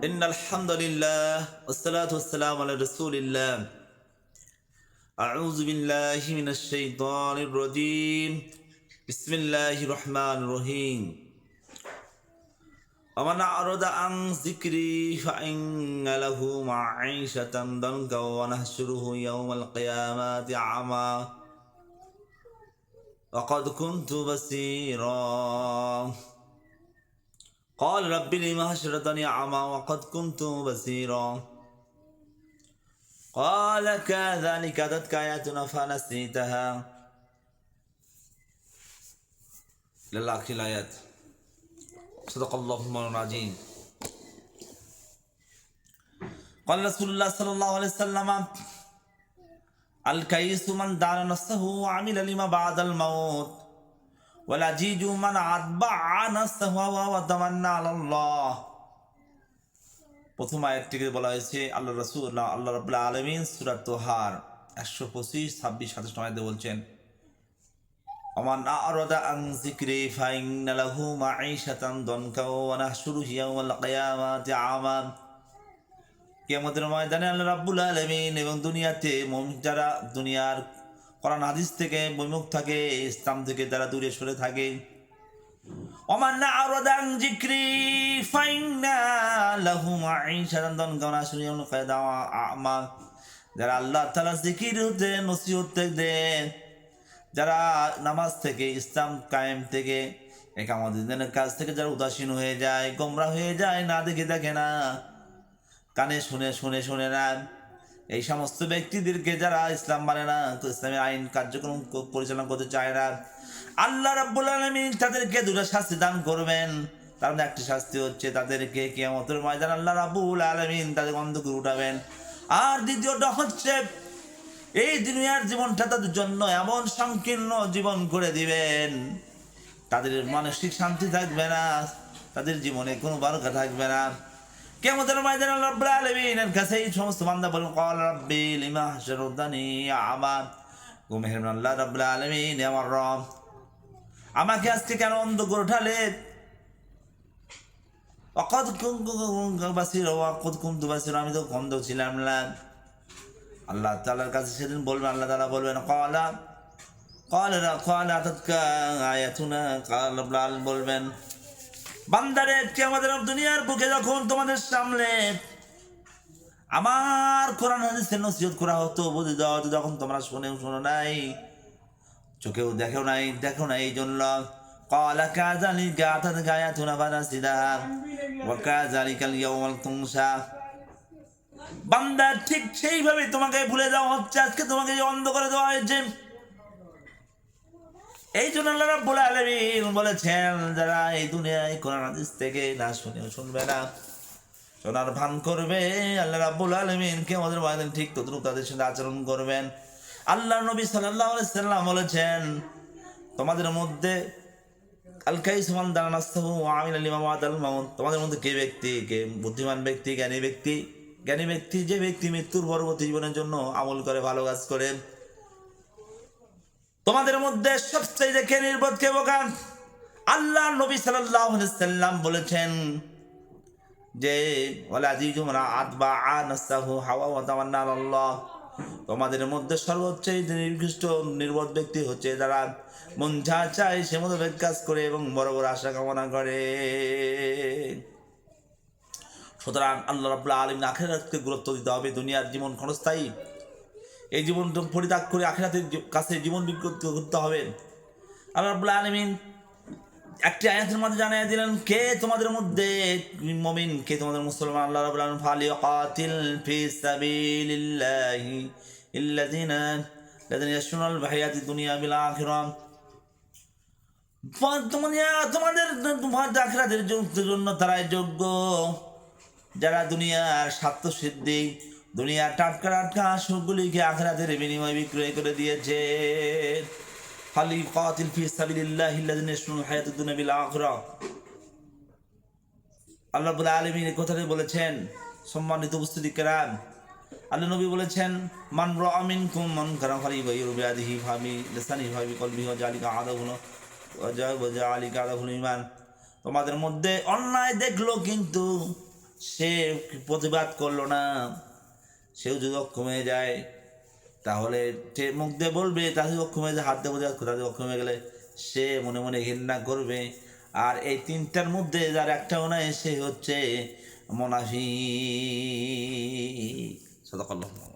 إن الحمد لله والصلاة والسلام على رسول الله. أعوذ بالله من الشيطان الرجيم. بسم الله الرحمن الرحيم. ومن أعرض عن ذكري فإن له معيشة ضنكا ونحشره يوم القيامة أعمى وقد كنت بصيرا قال رب لم حشرتني أعمى وقد كنت بصيرا قال كذلك أتتك آياتنا فنسيتها للآخر الآيات. صدق الله العظيم. قال رسول الله صلى الله عليه وسلم الكيس من دان نفسه وعمل لما بعد الموت والعجيج من أتبع نفسه وتمنى على الله. প্রথম আয়াতটিকে বলা হয়েছে আল্লাহ রাসূলুল্লাহ আল্লাহ রাব্বুল আলামিন সূরা তোহার 125, 26, 27 আয়াতে বলছেন ওমান আ'রাদা আন যিকরি ফাইন্না লাহু মাঈশাতান দনকা ওয়া নাহশুরুহু ইয়াওমাল কিয়ামাতি আমা। কিয়ামতের ময়দানে আল্লাহ রাব্বুল আলামিন এবং দুনিয়াতে মুমিন যারা দুনিয়ার কোরআন হাদিস থেকে বিমুখ থাকে, ইসলাম থেকে যারা দূরে সরে থাকে, ওমান আ'রাদা আন যিকরি ফাইন্না লাহু মাঈশাতান দনকা ওয়া নাহশুরুহু ইয়াওমাল কিয়ামাতি আমা। যারা আল্লাহ তাআলা জিকির হতে নসিহত দেন, যারা নামাজ থেকে ইসলাম কায়েম থেকে একামতের কাজ থেকে যারা উদাসীন হয়ে যায়, গোমরা হয়ে যায়, না দেখে না, কানে শুনে না, এই সমস্ত ব্যক্তিদেরকে যারা ইসলাম মানে না, ইসলামের আইন কার্যক্রম পরিচালনা করতে চায় না, আল্লাহ রাব্বুল আলামিন তাদেরকে দুটো শাস্তি দান করবেন। তার মধ্যে একটি শাস্তি হচ্ছে তাদেরকে কিয়ামতের ময়দানে আল্লাহ রাব্বুল আলামিন তাদের অন্ধকারে উঠাবেন। আর দ্বিতীয়টা হচ্ছে এই দুনিয়ার জীবনটা তাদের জন্য এমন সংকীর্ণ জীবন করে দিবেন, তাদের মানসিক শান্তি থাকবে না, তাদের জীবনে কোনো বারকা থাকবে না। কিয়ামতের ময়দানে আল্লাহ রাব্বুল আলামিনের কাছে এই সমস্ত বান্দা বলেন ক্বাল রাব্বি লিমা হাশারতানি আ'মা। ও মেহেরবান আল্লাহ রাব্বুল আলামিন, আমার রব আমাকে আজকে কেন অন্ধ করে উঠালে? ওয়াকাদ কুনতু বাসীরা ওয়াকাদ কুনতু বাসীরা, আমি তো অন্ধ ছিলাম না। আল্লাহ তাআলার কাছে সেদিন বলবেন, আল্লাহ তাআলা বলবেন ক্বালা আতাতকা আয়াতুনা, কাল বলবেন বান্দারে আমাদের দুনিয়ার বুকে যখন তোমাদের সামনে আমার কোরআন হাদিসের নসিহত করা হতো, বুঝে দেওয়া হতো, যখন তোমরা শোনো নাই, চোখেও দেখো নাই, এই জন্য ক্বালা কাযালিকা আতাতকা আয়াতুনা ফানাসিতাহা ওয়া কাযালিকাল ইয়াওমাল তুনসা। বান্দা ঠিক সেইভাবে তোমাকে ভুলে যাওয়া হচ্ছে, আজকে তোমাকে অন্ধ করে দেওয়া হয়েছে। এই জন্য আল্লাহ রাব্বুল আলামিন বলেছেন যারা এই দুনিয়ায় কোরআন হাদিস থেকে না শুনবে না, শোনার ভান করবে, আল্লাহ রাব্বুল আলামিন কিয়ামতের ময়দানে ঠিক তদ্রুপ তাদের সাথে আচরণ করবেন। আল্লাহর নবী সাল্লাল্লাহু আলাইহি সাল্লাম বলেছেন তোমাদের মধ্যে আল কাইস মান দানা নাফসাহু ওয়া আমিলা লিমা বা'দাল মাউত। তোমাদের মধ্যে কে বুদ্ধিমান ব্যক্তি, জ্ঞানী ব্যক্তি, যে ব্যক্তি মৃত্যুর পরবর্তী জীবনের জন্য আমল করে, ভালো কাজ করে। তোমাদের মধ্যে সবচেয়ে কে নির্বোধ, কে বোকা? আল্লাহ নবী সাল্লাল্লাহু আলাইহি সাল্লাম বলেছেন যে ওয়ালা আজিজু মান আতবাআ নাফসাহু হাওয়া ওয়া তামান্না আল্লাহ। তোমাদের মধ্যে সর্বোচ্চ নিকৃষ্ট নির্বোধ ব্যক্তি হচ্ছে যারা মন যা চায় সে মতো কাজ করে এবং বড় বড় আশা কামনা করে। সুতরাং আল্লাহ রাব্বুল আলামিন আখিরাতকে গুরুত্ব দিতে হবে। দুনিয়ার জীবন ক্ষণস্থায়ী, এই জীবনটা পরিত্যাগ করে আখিরাতের কাছে জীবন বিক্রয় করতে হবে। আল্লাহ রাব্বুল আলামিন একটি আয়াতের মধ্যে জানিয়ে দিলেন কে তোমাদের মধ্যে মুমিন, কে তোমাদের মুসলমান। আল্লাহ রাব্বুল আলামিন ফালিয়াকাতিল ফি সাবিলিল্লাহি আল্লাযিনা ইয়াশরুনাল হায়াতিদ দুনিয়া বিল আখিরাহ। তোমাদের আখিরাতের জন্য তারাই যোগ্য যারা দুনিয়ার স্বার্থ সিদ্ধি, দুনিয়ার টাটকা সুখগুলিকে আখিরাতের বিনিময়ে বিক্রয় করে দিয়েছে। ফালিয়াকাতিল ফি সাবিলিল্লাহি আল্লাযিনা ইয়াশরুনাল হায়াতিদ দুনিয়া বিল আখিরাহ। আল্লাহ রাব্বুল আলামিন এই কথাটি বলেছেন। সম্মানিত উপস্থিতি কেরাম, আল্লাহ নবী বলেছেন মান রাআ মিনকুম মুনকারান ফালিয়ুগাইয়িরহু বিয়াদিহি ফাবি লিসানিহি ফাবি কলবিহি ওয়া যালিকা আযাবুল ঈমান। তোমাদের মধ্যে অন্যায় দেখলো কিন্তু সে প্রতিবাদ করলো না, সেও যদি অক্ষম হয়ে যায় তাহলে সে মুখ দিয়ে বলবে, তাদের অক্ষম হয়ে যায়, হাত দিয়ে বোঝা তাদের অক্ষম হয়ে গেলে সে মনে মনে ঘৃণা করবে। আর এই তিনটার মধ্যে যার একটাও নাই সে হচ্ছে মুনাফিক। সাদাকাল্লাহ।